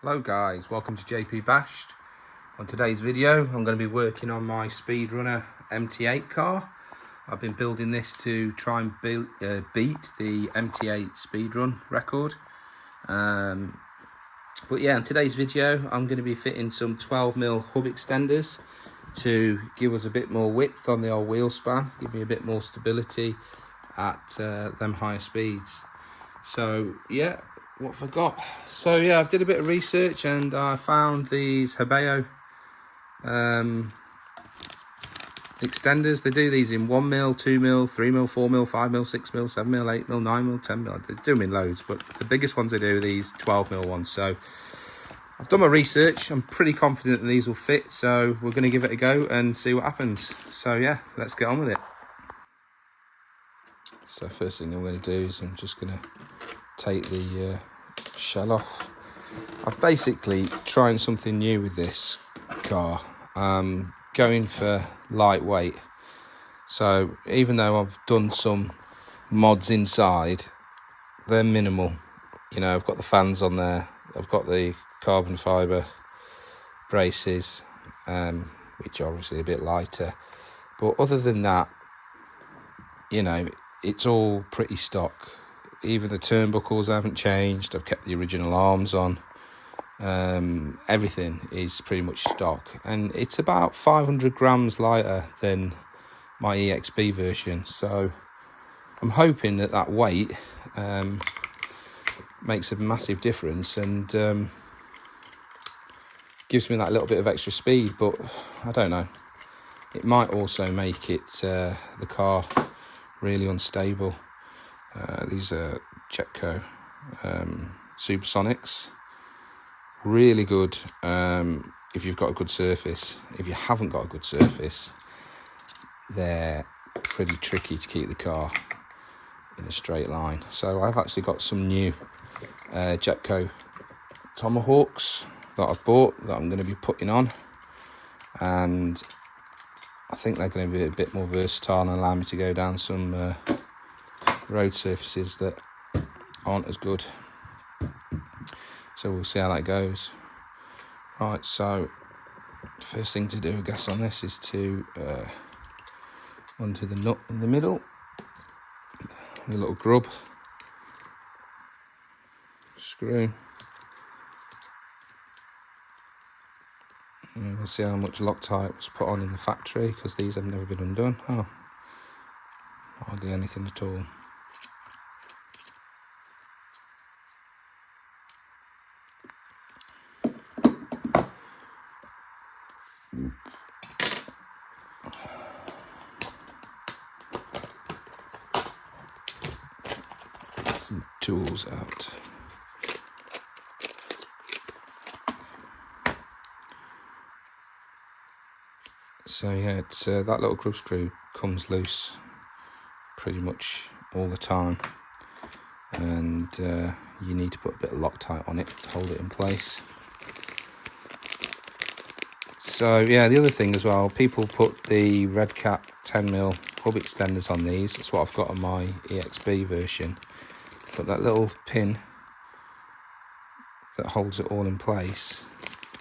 Hello guys, welcome to JP Bashed. On today's video I'm going to be working on my Speedrunner MT8 car. I've been building this to try and beat the MT8 speedrun record. But yeah, in today's video I'm going to be fitting some 12mm hub extenders to give us a bit more width on the old wheel span, give me a bit more stability at them higher speeds. So yeah, what have I got? So yeah, I did a bit of research and I found these Hobao extenders. They do these in 1mm, 2mm, 3mm, 4mm, 5mm, 6mm, 7mm, 8mm, 9mm, 10mm. They do them in loads, but the biggest ones they do are these 12mm ones. So I've done my research. I'm pretty confident that these will fit. So we're going to give it a go and see what happens. So yeah, let's get on with it. So first thing I'm going to do is I'm just going to take the shell off. I'm basically trying something new with this car. Going for lightweight. So even though I've done some mods inside, they're minimal. You know, I've got the fans on there, I've got the carbon fibre braces, which are obviously a bit lighter, but other than that, you know, it's all pretty stock. Even the turnbuckles haven't changed. I've kept the original arms on. Everything is pretty much stock, and it's about 500 grams lighter than my EXP version. So I'm hoping that that weight makes a massive difference and gives me that little bit of extra speed. But I don't know, it might also make it the car really unstable. These are Jetco Supersonics. Really good if you've got a good surface. If you haven't got a good surface, they're pretty tricky to keep the car in a straight line. So I've actually got some new Jetco Tomahawks that I've bought that I'm going to be putting on, and I think they're going to be a bit more versatile and allow me to go down some road surfaces that aren't as good. So we'll see how that goes. Right, so the first thing to do, I guess, on this is to undo the nut in the middle, the little grub screw, and we'll see how much Loctite was put on in the factory, because these have never been undone. Oh, hardly anything at all. Some tools out. So yeah, it's that little grub screw comes loose pretty much all the time, and you need to put a bit of Loctite on it to hold it in place. So yeah, the other thing as well, people put the Red Cat 10mm hub extenders on these. That's what I've got on my EXP version. But that little pin that holds it all in place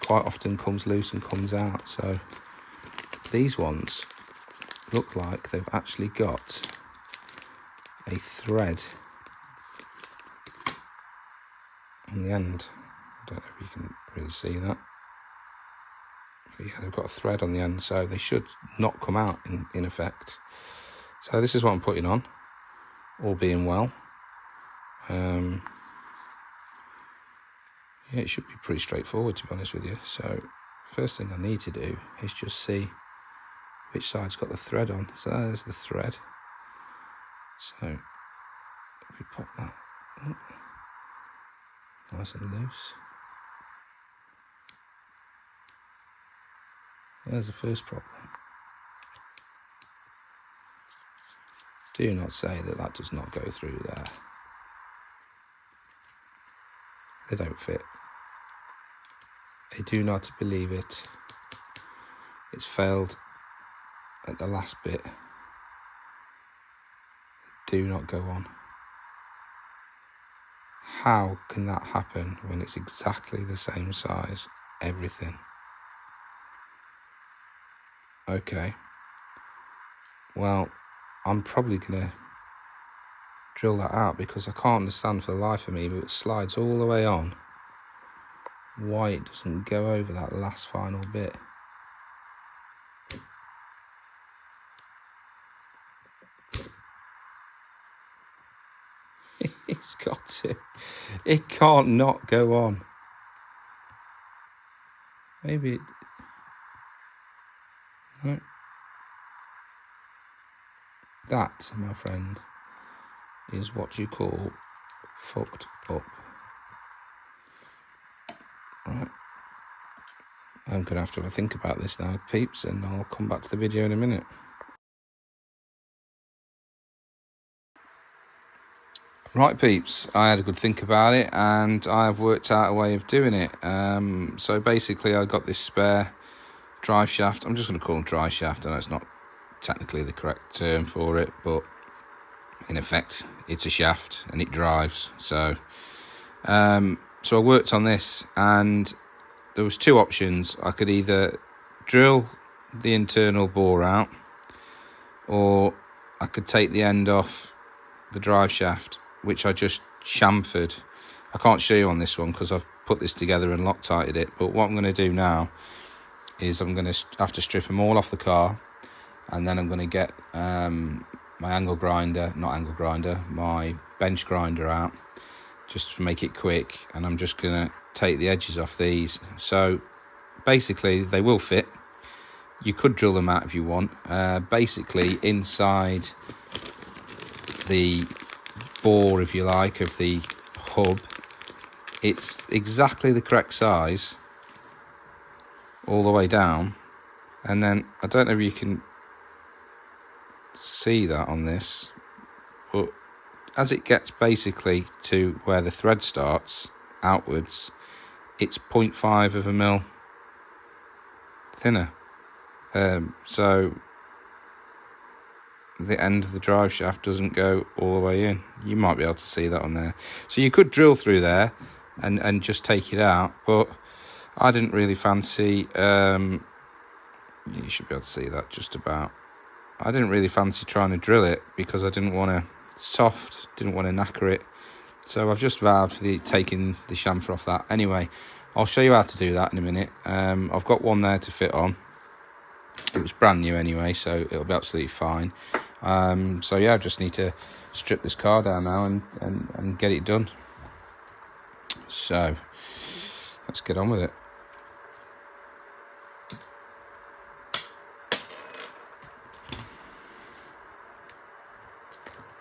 quite often comes loose and comes out. So these ones look like they've actually got a thread on the end. I don't know if you can really see that. But yeah, they've got a thread on the end, so they should not come out in effect. So this is what I'm putting on, all being well. Yeah, it should be pretty straightforward, to be honest with you. So first thing I need to do is just see which side's got the thread on. So there's the thread. So if we pop that up, nice and loose. There's the first problem. Do not say that that does not go through there. They don't fit. I do not believe it. It's failed at the last bit. do not go on. How can that happen when it's exactly the same size, everything? Okay. Well, I'm probably going to drill that out because I can't understand for the life of me, but it slides all the way on, why it doesn't go over that last final bit. It's got to. It can't not go on. Maybe it... No. That, my friend, is what you call fucked up. Right. I'm going to have a think about this now, peeps, and I'll come back to the video in a minute. Right, peeps, I had a good think about it and I've worked out a way of doing it. So basically I got this spare drive shaft. I'm just going to call them drive shaft. I know it's not technically the correct term for it, but in effect it's a shaft and it drives. So I worked on this and there was two options. I could either drill the internal bore out or I could take the end off the drive shaft, which I just chamfered. I can't show you on this one because I've put this together and Loctited it, but what I'm going to do now is I'm going to have to strip them all off the car, and then I'm going to get my my bench grinder out just to make it quick, and I'm just going to take the edges off these. So basically they will fit. You could drill them out if you want. Basically inside the bore, if you like, of the hub, it's exactly the correct size all the way down, and then I don't know if you can see that on this, but as it gets basically to where the thread starts outwards, it's 0.5 of a mil thinner. So the end of the drive shaft doesn't go all the way in. You might be able to see that on there. So you could drill through there and just take it out, but I didn't really fancy, you should be able to see that just about. I didn't really fancy trying to drill it because I didn't want to didn't want to knacker it. So I've just vowed for taking the chamfer off that. Anyway, I'll show you how to do that in a minute. I've got one there to fit on. It was brand new anyway, so it'll be absolutely fine. So yeah, I just need to strip this car down now and get it done. So let's get on with it.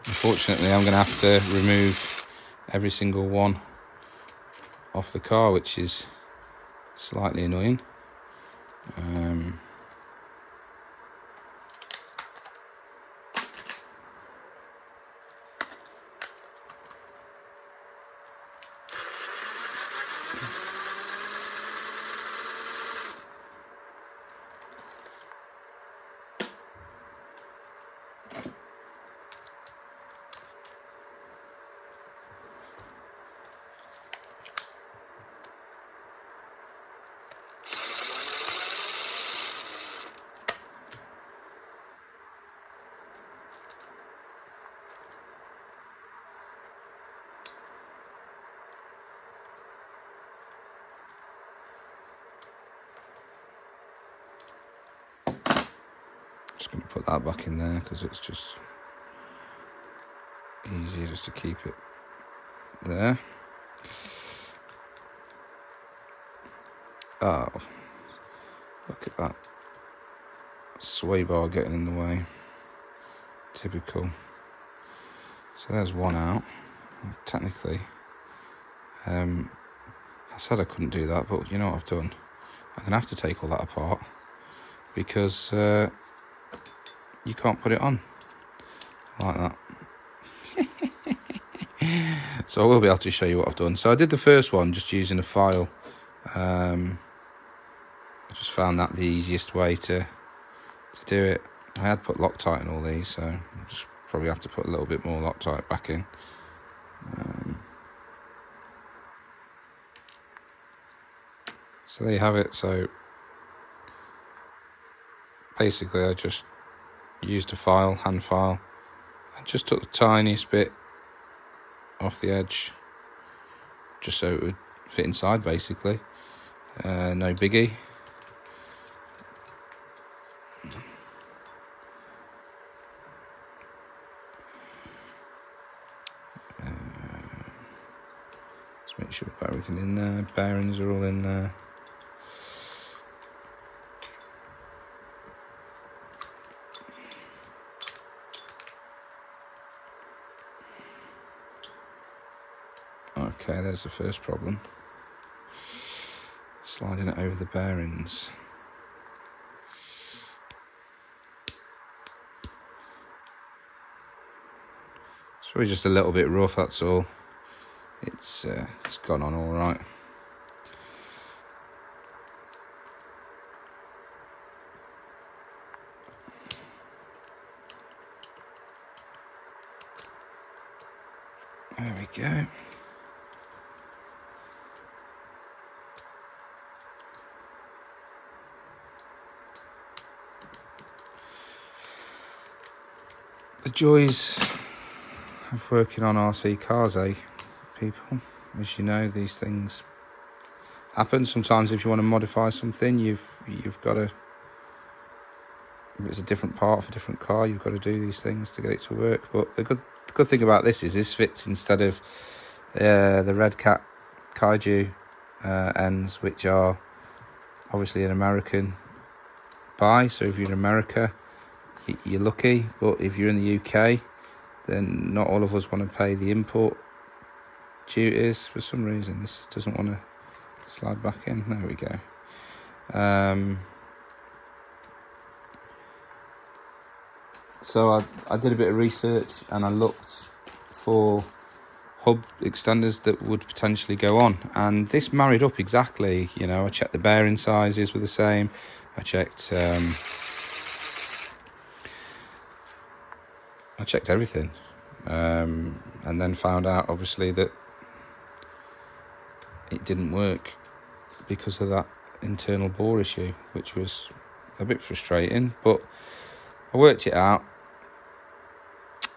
Unfortunately, I'm going to have to remove every single one off the car, which is slightly annoying. Just going to put that back in there because it's just easier just to keep it there. Oh, look at that sway bar getting in the way. Typical. So there's one out. Technically, I said I couldn't do that, but you know what I've done? I'm going to have to take all that apart because you can't put it on like that. So I will be able to show you what I've done. So I did the first one just using a file. I just found that the easiest way to do it. I had put Loctite in all these, so I'm just probably have to put a little bit more Loctite back in. So there you have it. So basically I just used a file, hand file, and just took the tiniest bit off the edge just so it would fit inside basically. No biggie. Let's make sure we've got everything in there. Bearings are all in there. Okay, there's the first problem. Sliding it over the bearings. It's probably just a little bit rough, that's all. It's gone on all right. There we go. The joys of working on RC cars, people? As you know, these things happen. Sometimes if you want to modify something, you've got to, if it's a different part of a different car, you've got to do these things to get it to work. But the good thing about this is this fits instead of the Red Cat Kaiju ends, which are obviously an American buy. So if you're in America, you're lucky, but if you're in the UK, then not all of us want to pay the import duties. For some reason this doesn't want to slide back in. There we go. So I did a bit of research and I looked for hub extenders that would potentially go on, and this married up exactly. You know, I checked the bearing sizes were the same. I checked everything, and then found out obviously that it didn't work because of that internal bore issue, which was a bit frustrating, but I worked it out.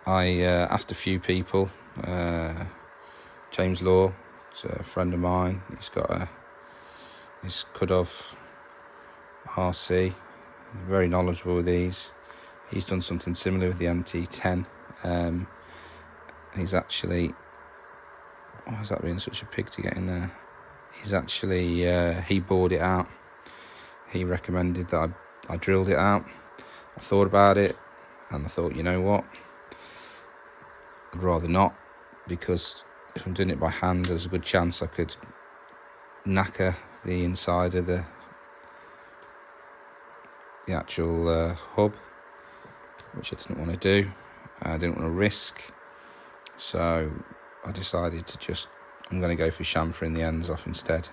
I asked a few people. James Law, it's a friend of mine. He's got his Kudov RC, very knowledgeable with these. He's done something similar with the MT8. He's actually, why is that being such a pig to get in there? He's actually, he bored it out. He recommended that I drilled it out. I thought about it and I thought, you know what, I'd rather not, because if I'm doing it by hand, there's a good chance I could knacker the inside of the actual hub, which I didn't want to do. I didn't want to risk, so I decided to I'm going to go for chamfering the ends off instead,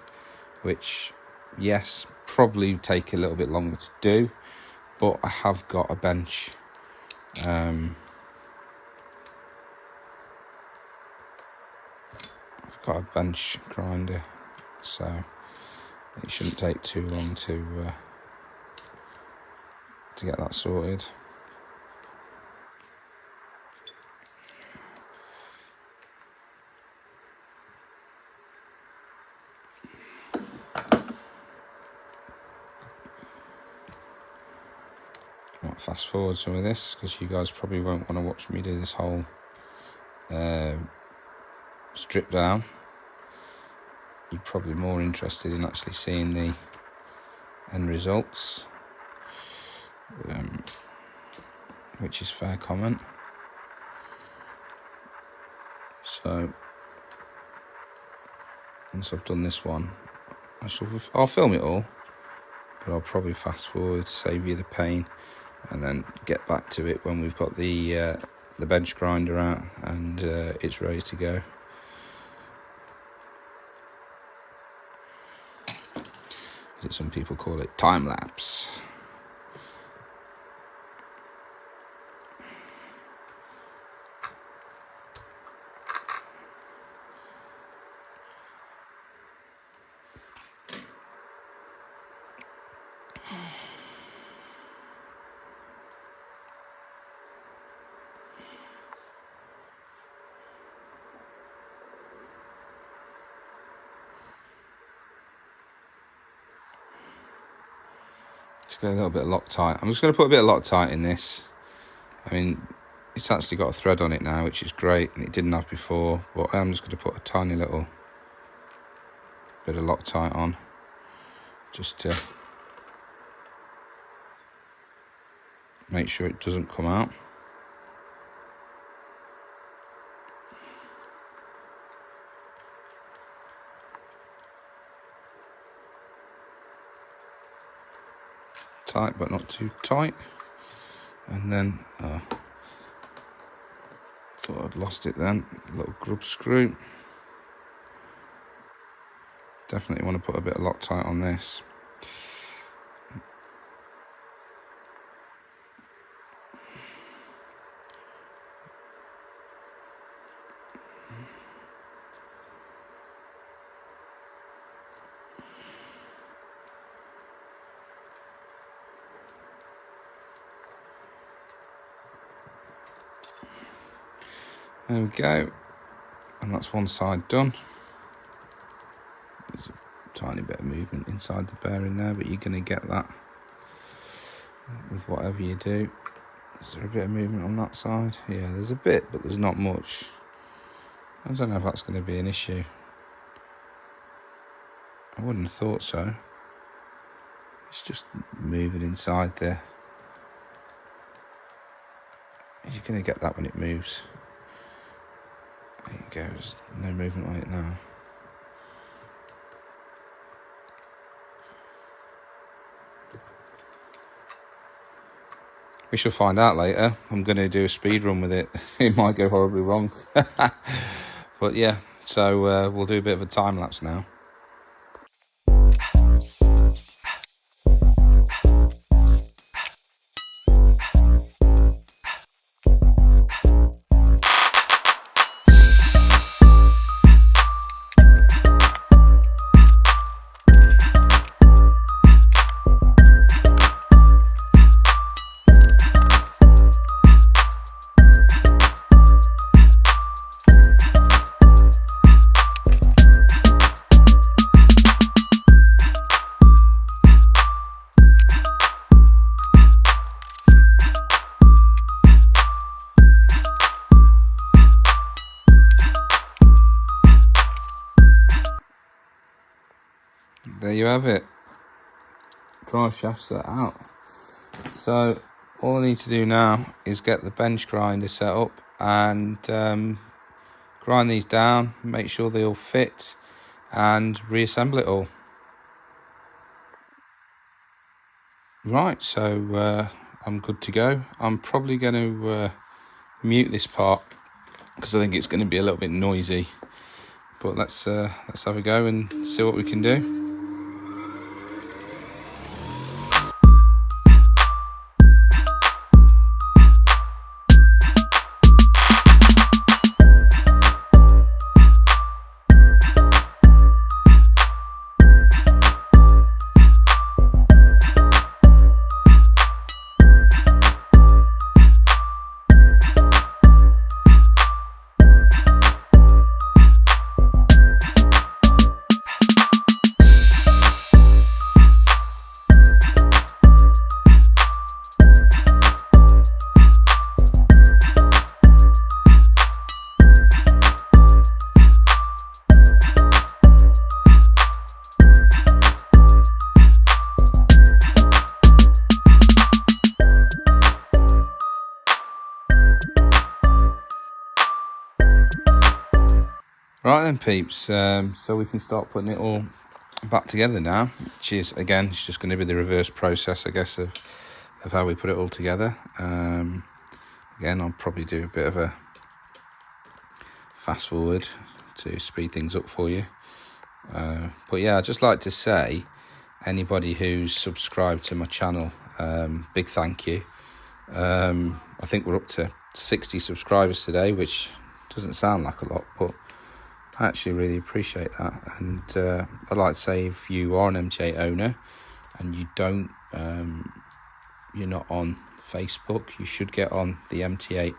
which, yes, probably take a little bit longer to do, but I have got a bench. I've got a bench grinder, so it shouldn't take too long to get that sorted. I might fast forward some of this because you guys probably won't want to watch me do this whole strip down. You're probably more interested in actually seeing the end results, which is fair comment. So once I've done this one, I'll film it all, but I'll probably fast forward to save you the pain, and then get back to it when we've got the bench grinder out and it's ready to go. Some people call it time lapse. Just get a little bit of Loctite. I'm just going to put a bit of Loctite in this. I mean, it's actually got a thread on it now, which is great, and it didn't have before. But I'm just going to put a tiny little bit of Loctite on, just to make sure it doesn't come out. Tight, but not too tight. And then thought I'd lost it then. A little grub screw. Definitely want to put a bit of Loctite on this. There we go, and that's one side done. There's a tiny bit of movement inside the bearing there, but you're going to get that with whatever you do. Is there a bit of movement on that side? Yeah, there's a bit, but there's not much. I don't know if that's going to be an issue. I wouldn't have thought so. It's just moving inside there. You're going to get that when it moves. There you go, there's no movement on it now. We shall find out later. I'm going to do a speed run with it. It might go horribly wrong. But yeah, so we'll do a bit of a time lapse now. There you have it. Drive shaft set out. So all I need to do now is get the bench grinder set up and grind these down, make sure they all fit, and reassemble it all. Right, so I'm good to go. I'm probably going to mute this part because I think it's going to be a little bit noisy. But let's have a go and see what we can do. Right then peeps, so we can start putting it all back together now, which is, again, it's just going to be the reverse process, I guess, of how we put it all together. Again, I'll probably do a bit of a fast forward to speed things up for you. But yeah, I'd just like to say, anybody who's subscribed to my channel, big thank you. I think we're up to 60 subscribers today, which doesn't sound like a lot, but I actually really appreciate that. And I'd like to say, if you are an MT8 owner and you don't, you're not on Facebook, you should get on the MT8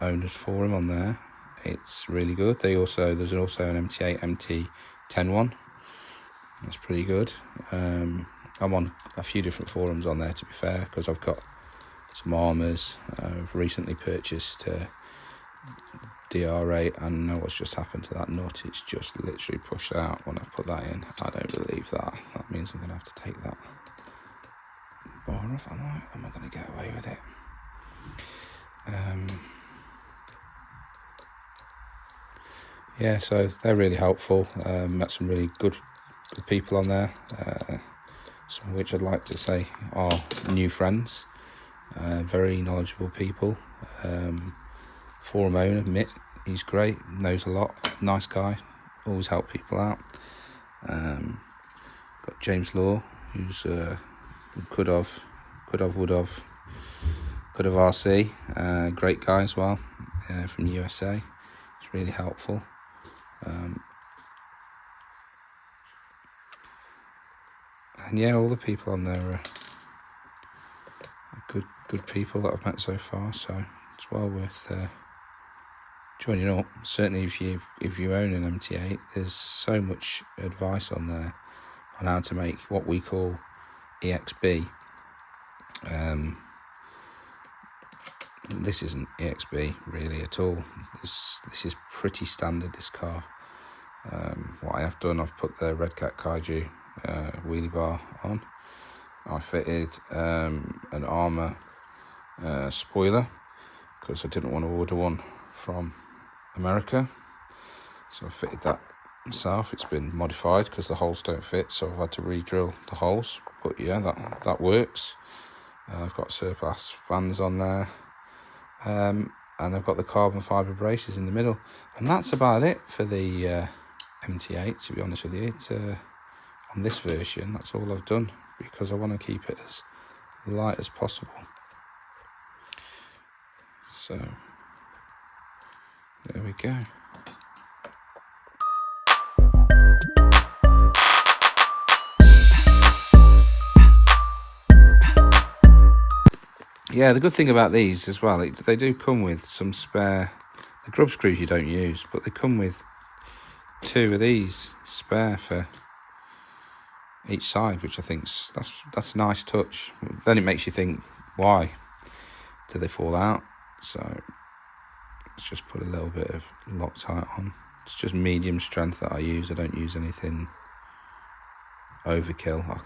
owners forum on there. It's really good. There's also an MT8 MT10 one. That's pretty good. I'm on a few different forums on there, to be fair, because I've got some Arrmas. I've recently purchased DR8, and I know what's just happened to that nut. It's just literally pushed out when I've put that in. I don't believe that. That means I'm going to have to take that bar off. Am I going to get away with it? Yeah, so they're really helpful. Met some really good people on there, some of which I'd like to say are new friends, very knowledgeable people. Forum owner Mitt, he's great, knows a lot, nice guy, always help people out. Got James Law, who's could have RC, great guy as well, from the USA. It's really helpful. And yeah, all the people on there are good people that I've met so far, so it's well worth joining up. Certainly if you own an MT8, there's so much advice on there on how to make what we call EXB. This isn't EXB really at all. This is pretty standard, this car. What I have done, I've put the Red Cat Kaiju wheelie bar on. I fitted an Arrma spoiler because I didn't want to order one from America, so I fitted that myself. It's been modified because the holes don't fit, so I've had to re-drill the holes, but yeah, that works. I've got surplus fans on there, and I've got the carbon fibre braces in the middle, and that's about it for the MT8, to be honest with you. It's on this version, that's all I've done, because I want to keep it as light as possible. So there we go. Yeah, the good thing about these as well, they do come with some spare, the grub screws you don't use, but they come with 2 of these spare for each side, which I think's that's a nice touch. Then it makes you think, why do they fall out? So let's just put a little bit of Loctite on. It's just medium strength that I use. I don't use anything overkill.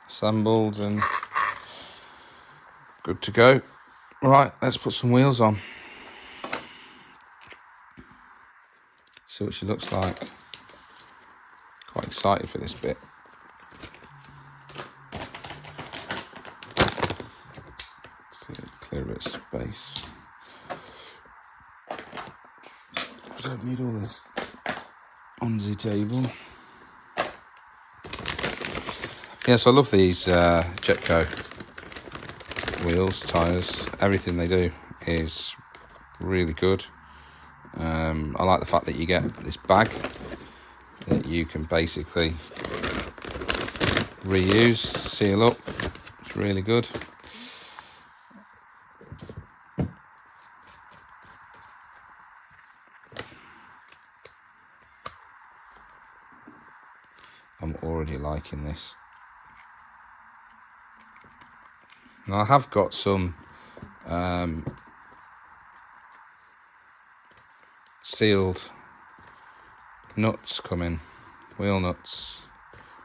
Assembled and good to go. Right, let's put some wheels on. See what she looks like. Quite excited for this bit. Clear a bit of space. Don't need all this on the table. Yes, I love these Jetco wheels, tyres. Everything they do is really good. I like the fact that you get this bag that you can basically reuse, seal up. It's really good. I'm already liking this. Now I have got some sealed nuts coming, wheel nuts,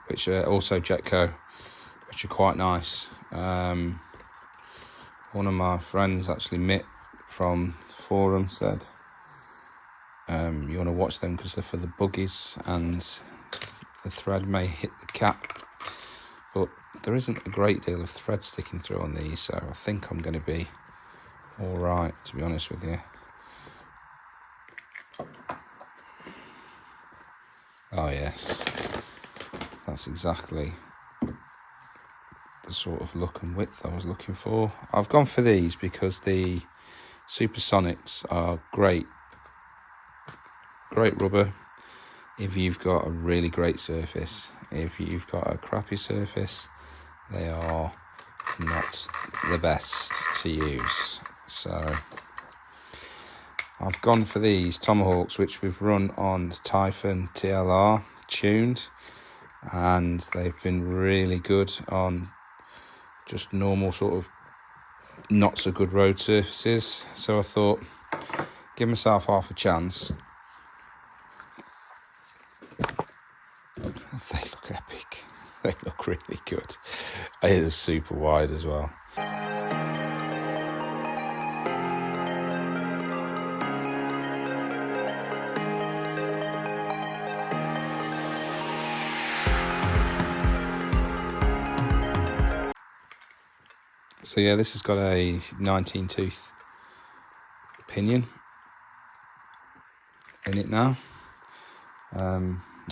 which are also Jetco, which are quite nice. One of my friends, actually Mitt from the forum, said you want to watch them because they're for the buggies and the thread may hit the cap, but there isn't a great deal of thread sticking through on these, so I think I'm going to be all right, to be honest with you. Oh yes, that's exactly the sort of look and width I was looking for. I've gone for these because the Supersonics are great rubber if you've got a really great surface. If you've got a crappy surface, they are not the best to use. So I've gone for these Tomahawks, which we've run on Typhontlr tuned, and they've been really good on just normal sort of not so good road surfaces. So I thought, give myself half a chance. They look epic. They look really good. It is super wide as well. So yeah, this has got a 19 tooth pinion in it now.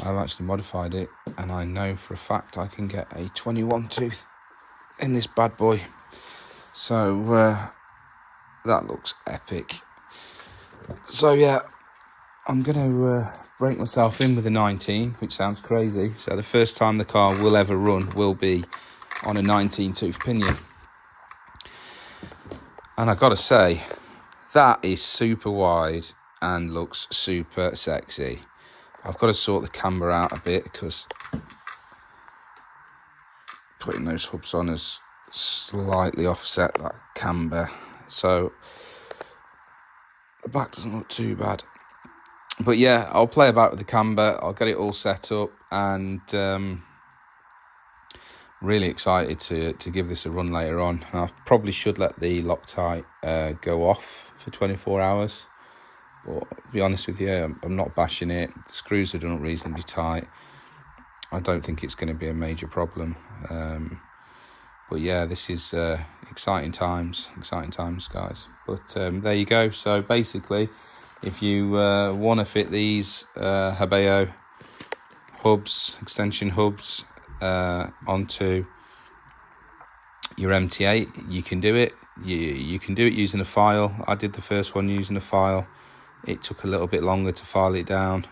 I've actually modified it, and I know for a fact I can get a 21 tooth in this bad boy. So that looks epic. So yeah, I'm going to break myself in with a 19, which sounds crazy. So the first time the car will ever run will be on a 19 tooth pinion. And I've got to say, that is super wide and looks super sexy. I've got to sort the camber out a bit because putting those hubs on has slightly offset that camber. So the back doesn't look too bad. But yeah, I'll play about with the camber. I'll get it all set up, and really excited to give this a run later on. I probably should let the Loctite go off for 24 hours. But to be honest with you, I'm not bashing it. The screws are done reasonably tight. I don't think it's going to be a major problem. But yeah, this is exciting times, guys. But there you go. So basically, if you want to fit these Hobao hubs, extension hubs, onto your MT8, you can do it. You can do it using a file. I did the first one using a file. It took a little bit longer to file it down.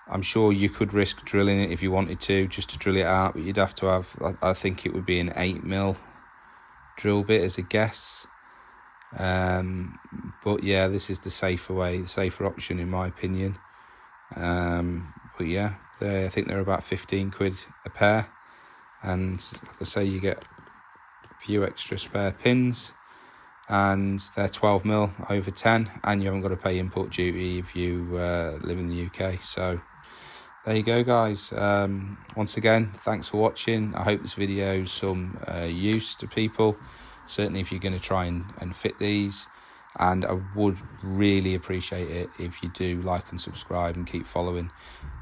I'm sure you could risk drilling it if you wanted to, just to drill it out, but you'd have to have, I think it would be an 8mm drill bit as a guess. But yeah, this is the safer way, the safer option in my opinion. But yeah, I think they're about 15 quid a pair, and like I say, you get a few extra spare pins, and they're 12mm over 10, and you haven't got to pay import duty if you live in the UK. So there you go, guys. Once again, thanks for watching. I hope this video is some use to people, certainly if you're going to try and fit these. And I would really appreciate it if you do like and subscribe and keep following.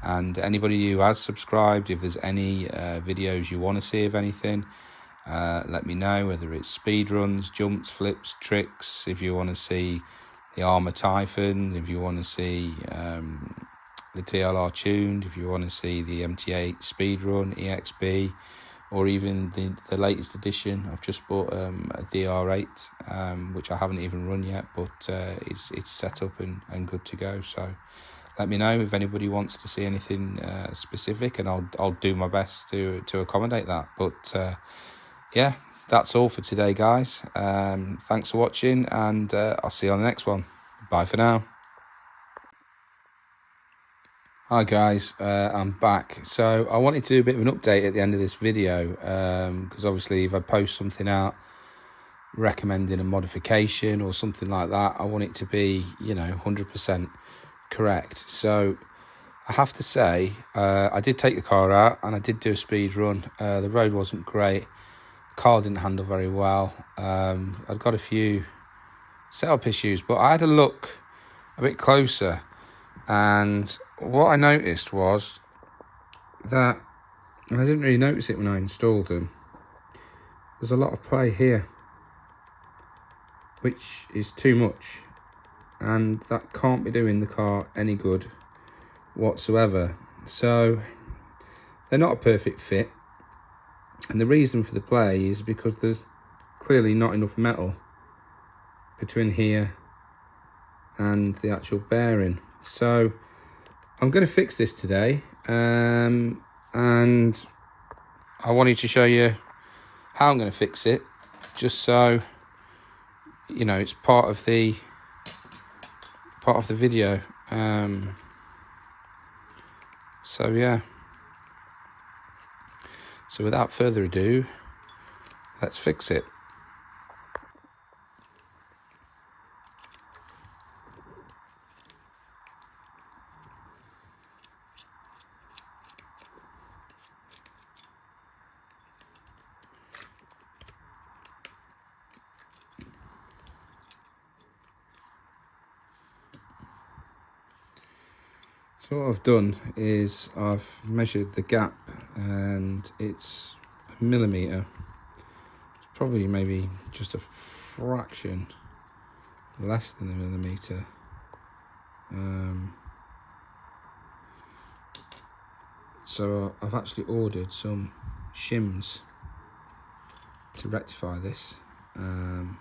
And anybody who has subscribed, if there's any videos you want to see of anything, let me know, whether it's speedruns, jumps, flips, tricks, if you want to see the Arrma Typhon, if you want to see the Typhontlrtuned, if you want to see the MT8 speedrun, EXB, or even the latest edition. I've just bought a DR8, which I haven't even run yet, but it's set up and good to go. So let me know if anybody wants to see anything specific, and I'll do my best to accommodate that. But yeah, that's all for today, guys. Thanks for watching, and I'll see you on the next one. Bye for now. Hi guys, I'm back. So I wanted to do a bit of an update at the end of this video because obviously if I post something out recommending a modification or something like that, I want it to be, 100% correct. So I have to say, I did take the car out and I did do a speed run. The road wasn't great. The car didn't handle very well. I'd got a few setup issues, but I had a look a bit closer, and what I noticed was that, and I didn't really notice it when I installed them, there's a lot of play here, which is too much, and that can't be doing the car any good whatsoever. So they're not a perfect fit, and the reason for the play is because there's clearly not enough metal between here and the actual bearing. So I'm going to fix this today, and I wanted to show you how I'm going to fix it, just so it's part of the video. So yeah, so without further ado, let's fix it. So what I've done is I've measured the gap, and it's a millimetre. It's probably maybe just a fraction less than a millimetre. So I've actually ordered some shims to rectify this. And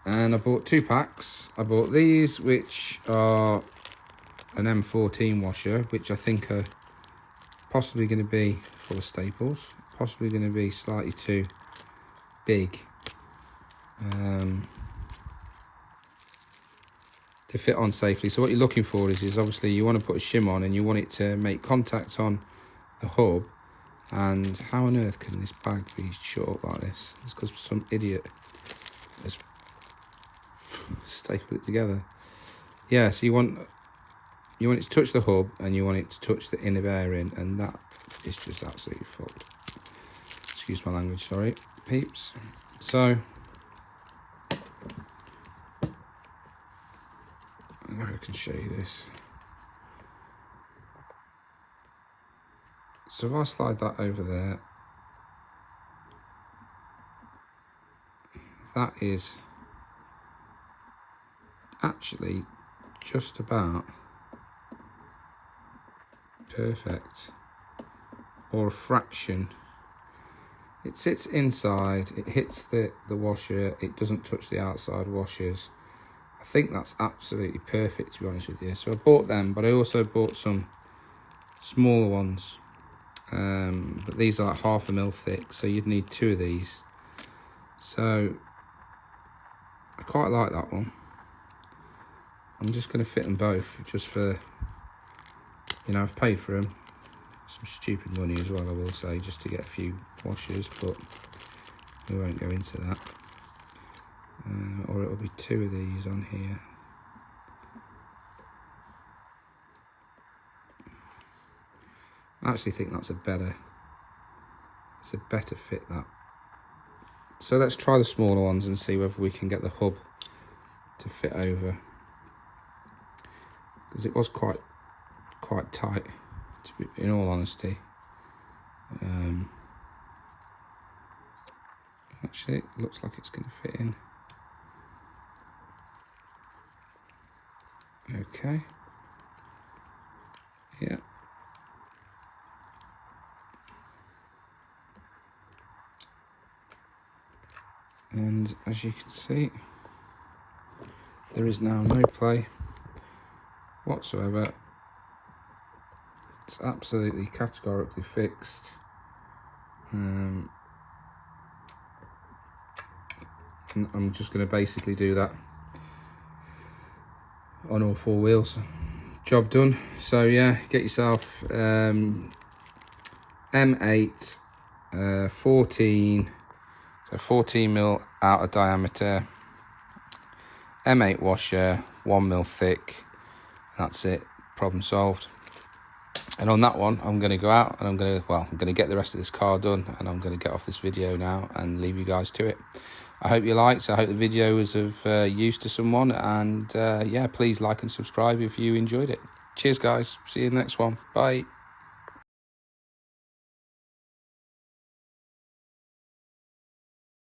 I bought 2 packs. I bought these, which are an M14 washer, which I think are possibly going to be full of staples, possibly going to be slightly too big to fit on safely. So what you're looking for is obviously you want to put a shim on, and you want it to make contact on the hub. And how on earth can this bag be shut up like this? It's because some idiot has stapled it together. Yeah, so you want it to touch the hub, and you want it to touch the inner bearing, and that is just absolutely fucked. Excuse my language, sorry, peeps. So I can show you this. So if I slide that over there, that is actually just about perfect, or a fraction. It sits inside, it hits the washer, it doesn't touch the outside washers. I think that's absolutely perfect, to be honest with you. So I bought them, but I also bought some smaller ones, but these are like 1/2 mil thick, so you'd need 2 of these. So I quite like that one. I'm just going to fit them both, just for, I've paid for them some stupid money as well, I will say, just to get a few washers, but we won't go into that. Or it'll be 2 of these on here. I actually think that's a better fit, that. So let's try the smaller ones and see whether we can get the hub to fit over, because it was quite tight, to be, in all honesty. Actually, it looks like it's going to fit in. Okay. Yeah. And as you can see, there is now no play whatsoever. It's absolutely categorically fixed. And I'm just going to basically do that on all 4 wheels, job done. So yeah, get yourself M8 14, so 14 mil outer diameter, M8 washer, 1 mil thick. That's it, problem solved. And on that one, I'm going to go out and I'm going to get the rest of this car done, and I'm going to get off this video now and leave you guys to it. I hope you liked. I hope the video was of use to someone, and yeah, please like and subscribe if you enjoyed it. Cheers guys, see you in the next one. Bye.